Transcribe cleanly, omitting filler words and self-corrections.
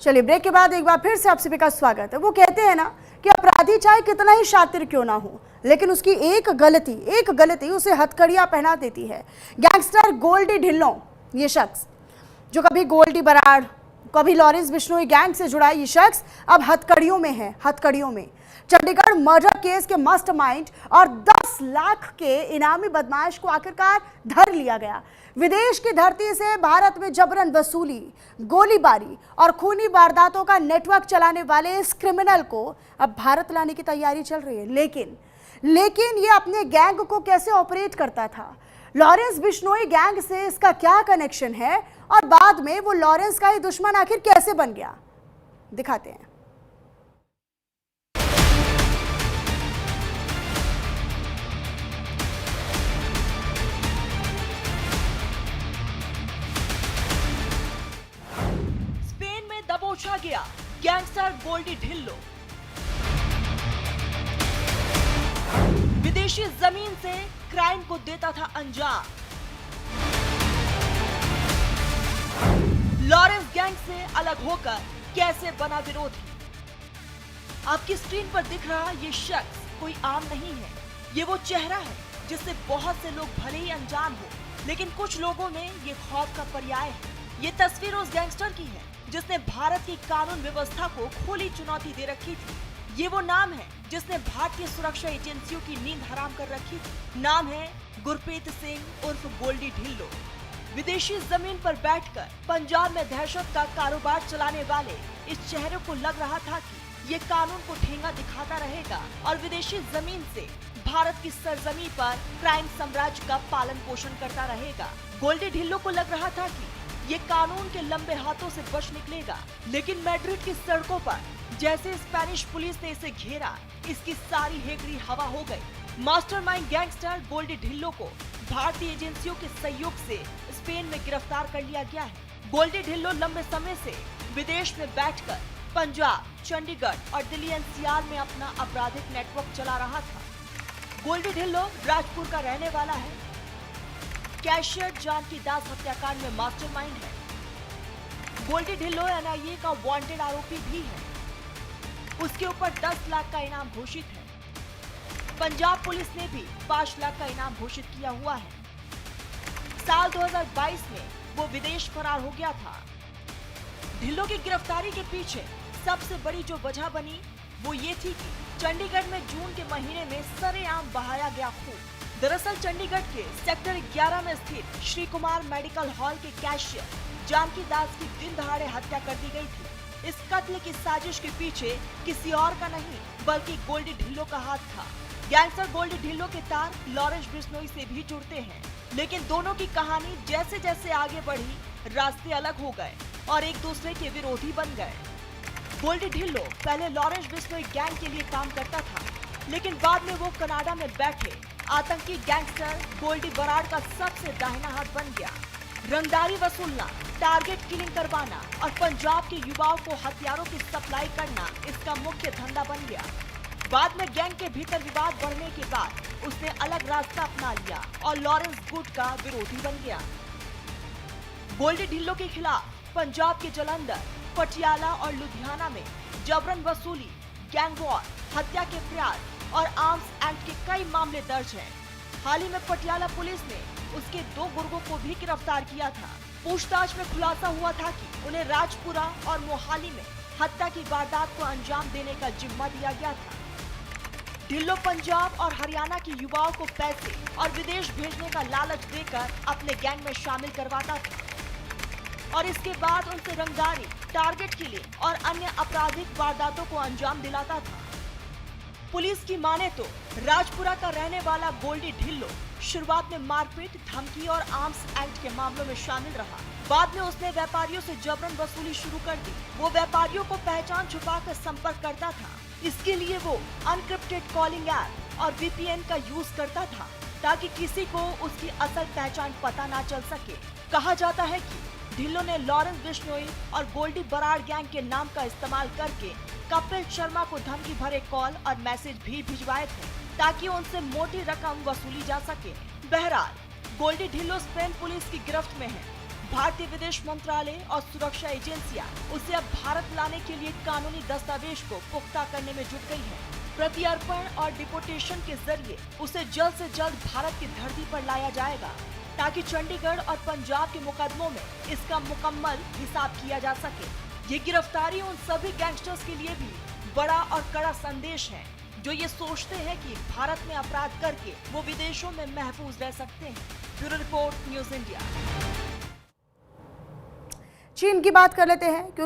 चलिए ब्रेक के बाद एक बार फिर से आप सभी का स्वागत है। वो कहते हैं ना कि अपराधी चाहे कितना ही शातिर क्यों ना हो, लेकिन उसकी एक गलती उसे हथकड़ियां पहना देती है। गैंगस्टर गोल्डी ढिल्लों, ये शख्स जो कभी गोल्डी बराड़, कभी लॉरेंस बिश्नोई गैंग से जुड़ा ये शख्स अब हथकड़ियों में है। चंडीगढ़ मर्डर केस के मास्टरमाइंड और 10 लाख के इनामी बदमाश को आखिरकार धर लिया गया। विदेश की धरती से भारत में जबरन वसूली, गोलीबारी और खूनी वारदातों का नेटवर्क चलाने वाले इस क्रिमिनल को अब भारत लाने की तैयारी चल रही है। लेकिन ये अपने गैंग को कैसे ऑपरेट करता था, लॉरेंस बिश्नोई गैंग से इसका क्या कनेक्शन है और बाद में वो लॉरेंस का ही दुश्मन आखिर कैसे बन गया, दिखाते हैं। स्पेन में दबोचा गया गैंगस्टर गोल्डी ढिल्लो। विदेशी जमीन से क्राइम को देता था अंजाम। लॉरेंस गैंग से अलग होकर कैसे बना विरोधी। आपकी स्क्रीन पर दिख रहा ये शख्स कोई आम नहीं है। ये वो चेहरा है जिससे बहुत से लोग भले ही अनजान हो, लेकिन कुछ लोगों में ये खौफ का पर्याय है। ये तस्वीर उस गैंगस्टर की है जिसने भारत की कानून व्यवस्था को खुली चुनौती दे रखी थी। ये वो नाम है जिसने भारतीय सुरक्षा एजेंसियों की नींद हराम कर रखी थी। नाम है गुरप्रीत सिंह उर्फ गोल्डी ढिल्लो। विदेशी जमीन पर बैठकर पंजाब में दहशत का कारोबार चलाने वाले इस चेहरे को लग रहा था कि ये कानून को ठेंगा दिखाता रहेगा और विदेशी जमीन से भारत की सरजमी पर क्राइम साम्राज्य का पालन पोषण करता रहेगा। गोल्डी ढिल्लो को लग रहा था कि ये कानून के लंबे हाथों से बच निकलेगा, लेकिन मैड्रिड की सड़कों पर जैसे स्पेनिश पुलिस ने इसे घेरा, इसकी सारी हेकड़ी हवा हो गई। मास्टरमाइंड गैंगस्टर गोल्डी ढिल्लो को भारतीय एजेंसियों के सहयोग से स्पेन में गिरफ्तार कर लिया गया है। गोल्डी ढिल्लो लंबे समय से विदेश में बैठकर पंजाब, चंडीगढ़ और दिल्ली एनसीआर में अपना आपराधिक नेटवर्क चला रहा था। गोल्डी ढिल्लो राजपुर का रहने वाला है। कैशियर जानकी दास हत्याकांड में मास्टरमाइंड है। गोल्डी ढिल्लो एनआईए का वांटेड आरोपी भी है। उसके ऊपर 10 लाख का इनाम घोषित है। पंजाब पुलिस ने भी 5 लाख का इनाम घोषित किया हुआ है। साल 2022 में वो विदेश फरार हो गया था। ढिल्लो की गिरफ्तारी के पीछे सबसे बड़ी जो वजह बनी वो ये थी कि चंडीगढ़ में जून के महीने में सरेआम बहाया गया खून। दरअसल चंडीगढ़ के सेक्टर 11 में स्थित श्री कुमार मेडिकल हॉल के कैशियर जानकी दास की दिन दहाड़े हत्या कर दी गई थी। इस कत्ल की साजिश के पीछे किसी और का नहीं बल्कि गोल्डी ढिल्लो का हाथ था। गैंगस्टर गोल्डी ढिल्लो के तार लॉरेंस बिश्नोई से भी जुड़ते हैं, लेकिन दोनों की कहानी जैसे जैसे आगे बढ़ी रास्ते अलग हो गए और एक दूसरे के विरोधी बन गए। गोल्डी ढिल्लो पहले लॉरेंस बिश्नोई गैंग के लिए काम करता था, लेकिन बाद में वो कनाडा में बैठे आतंकी गैंगस्टर गोल्डी बराड़ का सबसे दाहिना हाथ बन गया। रंगदारी वसूलना, टारगेट किलिंग करवाना और पंजाब के युवाओं को हथियारों की सप्लाई करना इसका मुख्य धंधा बन गया। बाद में गैंग के भीतर विवाद बढ़ने के बाद उसने अलग रास्ता अपना लिया और लॉरेंस गुट का विरोधी बन गया। गोल्डी ढिल्लो के खिलाफ पंजाब के जालंधर, पटियाला और लुधियाना में जबरन वसूली, गैंग वॉर, हत्या के प्रयास और आर्म्स एक्ट के कई मामले दर्ज हैं। हाल ही में पटियाला पुलिस ने उसके 2 गुर्गों को भी गिरफ्तार किया था। पूछताछ में खुलासा हुआ था कि उन्हें राजपुरा और मोहाली में हत्या की वारदात को अंजाम देने का जिम्मा दिया गया था। ढिल्लो पंजाब और हरियाणा के युवाओं को पैसे और विदेश भेजने का लालच देकर अपने गैंग में शामिल करवाता था और इसके बाद उनसे रंगदारी, टारगेट किलिंग और अन्य आपराधिक वारदातों को अंजाम दिलाता था। पुलिस की माने तो राजपुरा का रहने वाला गोल्डी ढिल्लो शुरुआत में मारपीट, धमकी और आर्म्स एक्ट के मामलों में शामिल रहा। बाद में उसने व्यापारियों से जबरन वसूली शुरू कर दी। वो व्यापारियों को पहचान छुपाकर संपर्क करता था। इसके लिए वो अनक्रिप्टेड कॉलिंग ऐप और वीपीएन का यूज करता था ताकि किसी को उसकी असल पहचान पता ना चल सके। कहा जाता है कि ढिल्लो ने लॉरेंस बिश्नोई और गोल्डी बराड़ गैंग के नाम का इस्तेमाल करके कपिल शर्मा को धमकी भरे कॉल और मैसेज भी भिजवाए थे ताकि उनसे मोटी रकम वसूली जा सके। बहरहाल गोल्डी ढिल्लो स्पेन पुलिस की गिरफ्त में है। भारतीय विदेश मंत्रालय और सुरक्षा एजेंसियां उसे अब भारत भारत लाने के लिए कानूनी दस्तावेज को पुख्ता करने में जुट गई है। प्रत्यर्पण और डिपोटेशन के जरिए उसे जल्द से जल्द भारत की धरती पर लाया जाएगा, ताकि चंडीगढ़ और पंजाब के मुकदमों में इसका मुकम्मल हिसाब किया जा सके। ये गिरफ्तारी उन सभी गैंगस्टर्स के लिए भी बड़ा और कड़ा संदेश है जो ये सोचते हैं कि भारत में अपराध करके वो विदेशों में महफूज रह सकते हैं। Bureau report, news India. चीन की बात कर लेते हैं क्योंकि